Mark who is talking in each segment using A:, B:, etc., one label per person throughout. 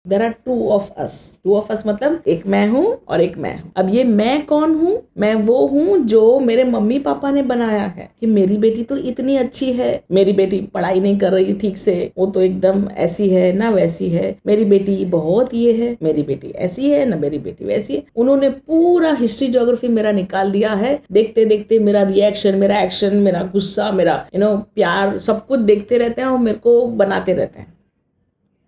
A: There are two of us मतलब एक मैं हूँ और एक मैं हूँ। अब ये मैं कौन हूँ? मैं वो हूँ जो मेरे मम्मी पापा ने बनाया है कि मेरी बेटी तो इतनी अच्छी है, मेरी बेटी पढ़ाई नहीं कर रही ठीक से, वो तो एकदम ऐसी है ना वैसी है, मेरी बेटी बहुत ये है, मेरी बेटी ऐसी है ना मेरी बेटी वैसी है। उन्होंने पूरा हिस्ट्री ज्योग्राफी मेरा निकाल दिया है। देखते देखते मेरा रिएक्शन, मेरा एक्शन, मेरा गुस्सा, मेरा प्यार, सब कुछ देखते रहते हैं और मेरे को बनाते रहते हैं।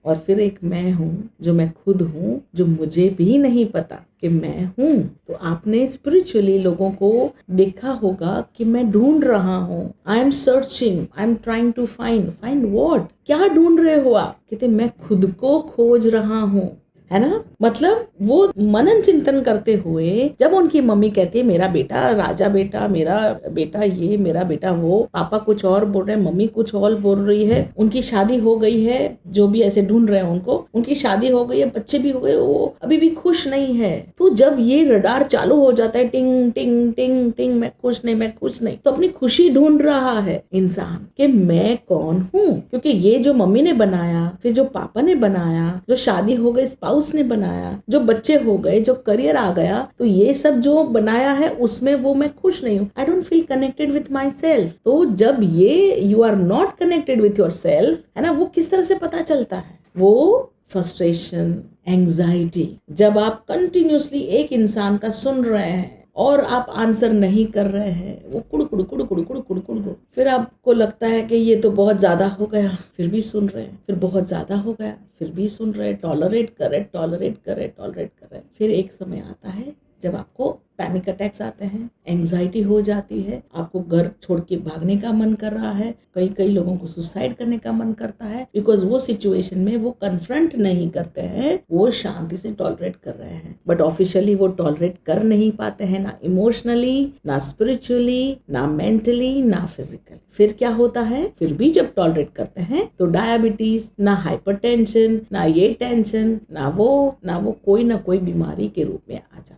A: और फिर एक मैं हूँ जो मैं खुद हूँ, जो मुझे भी नहीं पता कि मैं हूँ। तो आपने स्पिरिचुअली लोगों को देखा होगा कि मैं ढूंढ रहा हूँ, I am searching, I am trying to find what. क्या ढूंढ रहे हो आप? कहते मैं खुद को खोज रहा हूँ, है ना। मतलब वो मनन चिंतन करते हुए जब उनकी मम्मी कहती है मेरा बेटा राजा बेटा, मेरा बेटा ये, मेरा बेटा वो, पापा कुछ और बोल रहे हैं, मम्मी कुछ और बोल रही है, उनकी शादी हो गई है, जो भी ऐसे ढूंढ रहे हैं उनको, उनकी शादी हो गई है, बच्चे भी हो गए, वो अभी भी खुश नहीं है। तो जब ये रडार चालू हो जाता है, टिंग टिंग टिंग टिंग, मैं खुश नहीं, तो अपनी खुशी ढूंढ रहा है इंसान कि मैं कौन हूँ। क्योंकि ये जो मम्मी ने बनाया, फिर जो पापा ने बनाया, जो शादी हो गई स्पाउस ने बनाया, जो बच्चे हो गए, जो करियर आ गया, तो ये सब जो बनाया है उसमें वो मैं खुश नहीं हूँ। I don't feel connected with myself. तो जब ये you are not connected with yourself, है ना, वो किस तरह से पता चलता है? वो फ्रस्ट्रेशन, एंग्जाइटी, जब आप कंटिन्यूसली एक इंसान का सुन रहे हैं और आप आंसर नहीं कर रहे हैं, वो कुड़ कुड़ कुड़ कुड़ कुड़ कुड़ कुड़ कुड़, फिर आपको लगता है कि ये तो बहुत ज्यादा हो गया, फिर भी सुन रहे हैं, फिर बहुत ज्यादा हो गया, फिर भी सुन रहे हैं, टॉलरेट कर रहे, फिर एक समय आता है जब आपको पैनिक अटैक्स आते हैं, एंग्जाइटी हो जाती है, आपको घर छोड़ के भागने का मन कर रहा है, कई लोगों को सुसाइड करने का मन करता है, बिकॉज वो सिचुएशन में वो कन्फ्रंट नहीं करते हैं, वो शांति से टॉलरेट कर रहे हैं, बट ऑफिशियली वो टॉलरेट कर नहीं पाते हैं, ना इमोशनली, ना स्पिरिचुअली, ना मेंटली, ना फिजिकली। फिर क्या होता है? फिर भी जब टॉलरेट करते हैं तो डायबिटीज, ना हाइपरटेंशन, ना ये टेंशन, ना वो कोई ना कोई बीमारी के रूप में आ जाता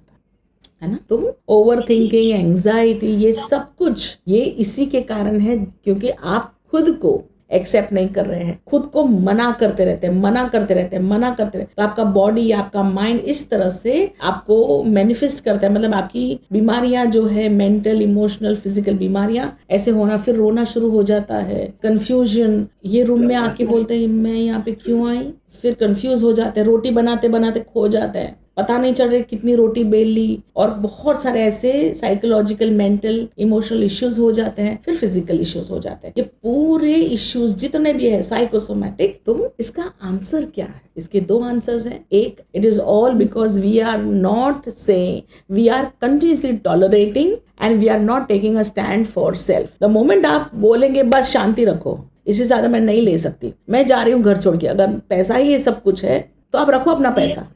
A: है ना। तो ओवर थिंकिंग, एंग्जाइटी, ये सब कुछ ये इसी के कारण है क्योंकि आप खुद को एक्सेप्ट नहीं कर रहे हैं, खुद को मना करते रहते हैं। तो आपका बॉडी, आपका माइंड इस तरह से आपको मैनिफेस्ट करता है, मतलब आपकी बीमारियां जो है, मेंटल, इमोशनल, फिजिकल बीमारियां ऐसे होना, फिर रोना शुरू हो जाता है, कंफ्यूजन, ये रूम में आके बोलते हैं मैं यहाँ पे क्यों आई, फिर कंफ्यूज हो जाते हैं, रोटी बनाते बनाते खो जाते हैं, पता नहीं चल रही कितनी रोटी बेल ली, और बहुत सारे ऐसे साइकोलॉजिकल, मेंटल, इमोशनल इश्यूज हो जाते हैं, फिर फिजिकल इश्यूज हो जाते हैं। ये पूरे इश्यूज जितने भी है साइकोसोमैटिक, तो इसका आंसर क्या है? इसके दो आंसर्स हैं। एक, it is all because we are not saying, we are continuously tolerating and we are not taking a stand for self. The moment आप बोलेंगे बस शांति रखो, इससे ज्यादा मैं नहीं ले सकती, मैं जा रही हूँ घर छोड़ के, अगर पैसा ही ये सब कुछ है तो आप रखो अपना पैसा।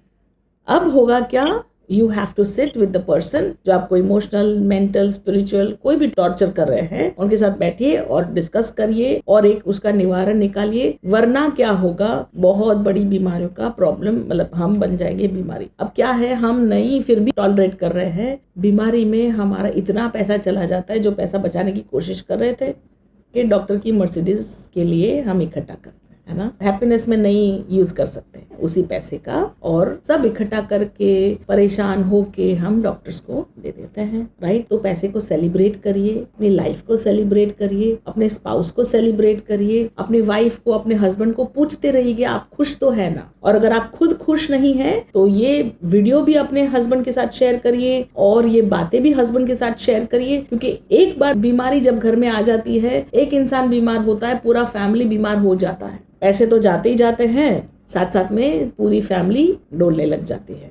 A: अब होगा क्या? You have to sit with the person जो आपको इमोशनल, मेंटल, स्पिरिचुअल कोई भी टॉर्चर कर रहे हैं, उनके साथ बैठिए और डिस्कस करिए और एक उसका निवारण निकालिए, वरना क्या होगा, बहुत बड़ी बीमारियों का प्रॉब्लम, मतलब हम बन जाएंगे बीमारी। अब क्या है, हम नहीं फिर भी टॉलरेट कर रहे हैं, बीमारी में हमारा इतना पैसा चला जाता है, जो पैसा बचाने की कोशिश कर रहे थे कि डॉक्टर की मर्सिडीज के लिए हम इकट्ठा करते हैं, है ना, हैप्पीनेस में नहीं यूज कर सकते उसी पैसे का, और सब इकट्ठा करके परेशान होके हम डॉक्टर्स को दे देते हैं, राइट। तो पैसे को सेलिब्रेट करिए, अपनी लाइफ को सेलिब्रेट करिए, अपने स्पाउस को सेलिब्रेट करिए, अपनी वाइफ को, अपने हस्बैंड को पूछते रहिए कि आप खुश तो है ना, और अगर आप खुद खुश नहीं है तो ये वीडियो भी अपने हस्बैंड के साथ शेयर करिए और ये बातें भी हस्बैंड के साथ शेयर करिए, क्योंकि एक बार बीमारी जब घर में आ जाती है, एक इंसान बीमार होता है, पूरा फैमिली बीमार हो जाता है, पैसे तो जाते ही जाते हैं, साथ साथ में पूरी फैमिली डोलने लग जाती है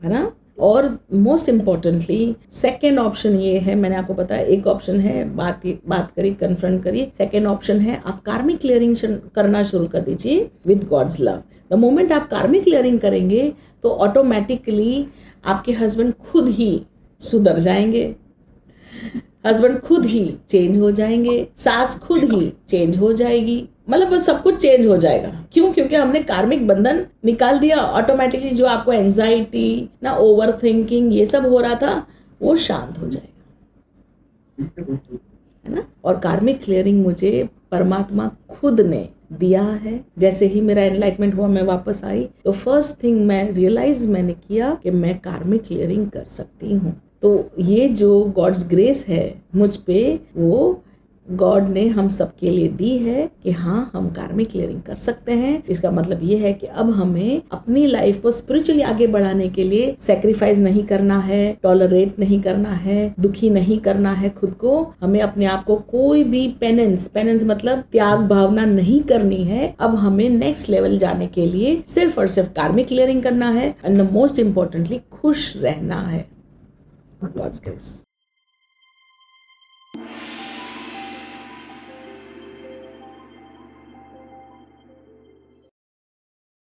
A: ना। और मोस्ट इम्पोर्टेंटली सेकेंड ऑप्शन ये है, मैंने आपको बताया, एक ऑप्शन है बात करिए, कन्फ्रंट करिए, सेकेंड ऑप्शन है आप कार्मिक क्लियरिंग करना शुरू कर दीजिए with God's love. The moment आप कार्मिक क्लियरिंग करेंगे तो ऑटोमेटिकली आपके हस्बैंड खुद ही सुधर जाएंगे, हस्बैंड खुद ही चेंज हो जाएंगे, सास खुद ही चेंज हो जाएगी, मतलब वो सब कुछ चेंज हो जाएगा। क्यों? क्योंकि हमने कार्मिक बंधन निकाल दिया, ऑटोमेटिकली जो आपको एंजाइटी, ना ओवर थिंकिंग, ये सब हो रहा था, वो शांत हो जाएगा, है ना। और कार्मिक क्लियरिंग मुझे परमात्मा खुद ने दिया है। जैसे ही मेरा एनलाइटमेंट हुआ, मैं वापस आई, तो फर्स्ट थिंग मैंने किया कि मैं कार्मिक क्लियरिंग कर सकती हूँ। तो ये जो गॉड्स ग्रेस है मुझ पे, वो गॉड ने हम सबके लिए दी है कि हाँ, हम कार्मिक क्लियरिंग कर सकते हैं। इसका मतलब ये है कि अब हमें अपनी लाइफ को स्पिरिचुअली आगे बढ़ाने के लिए सैक्रिफाइस नहीं करना है, टॉलरेट नहीं करना है, दुखी नहीं करना है खुद को। हमें अपने आप को कोई भी पेनेंस मतलब त्याग भावना नहीं करनी है। अब हमें नेक्स्ट लेवल जाने के लिए सिर्फ और सिर्फ कार्मिक क्लियरिंग करना है, एंड द मोस्ट इम्पोर्टेंटली खुश रहना है। God's grace.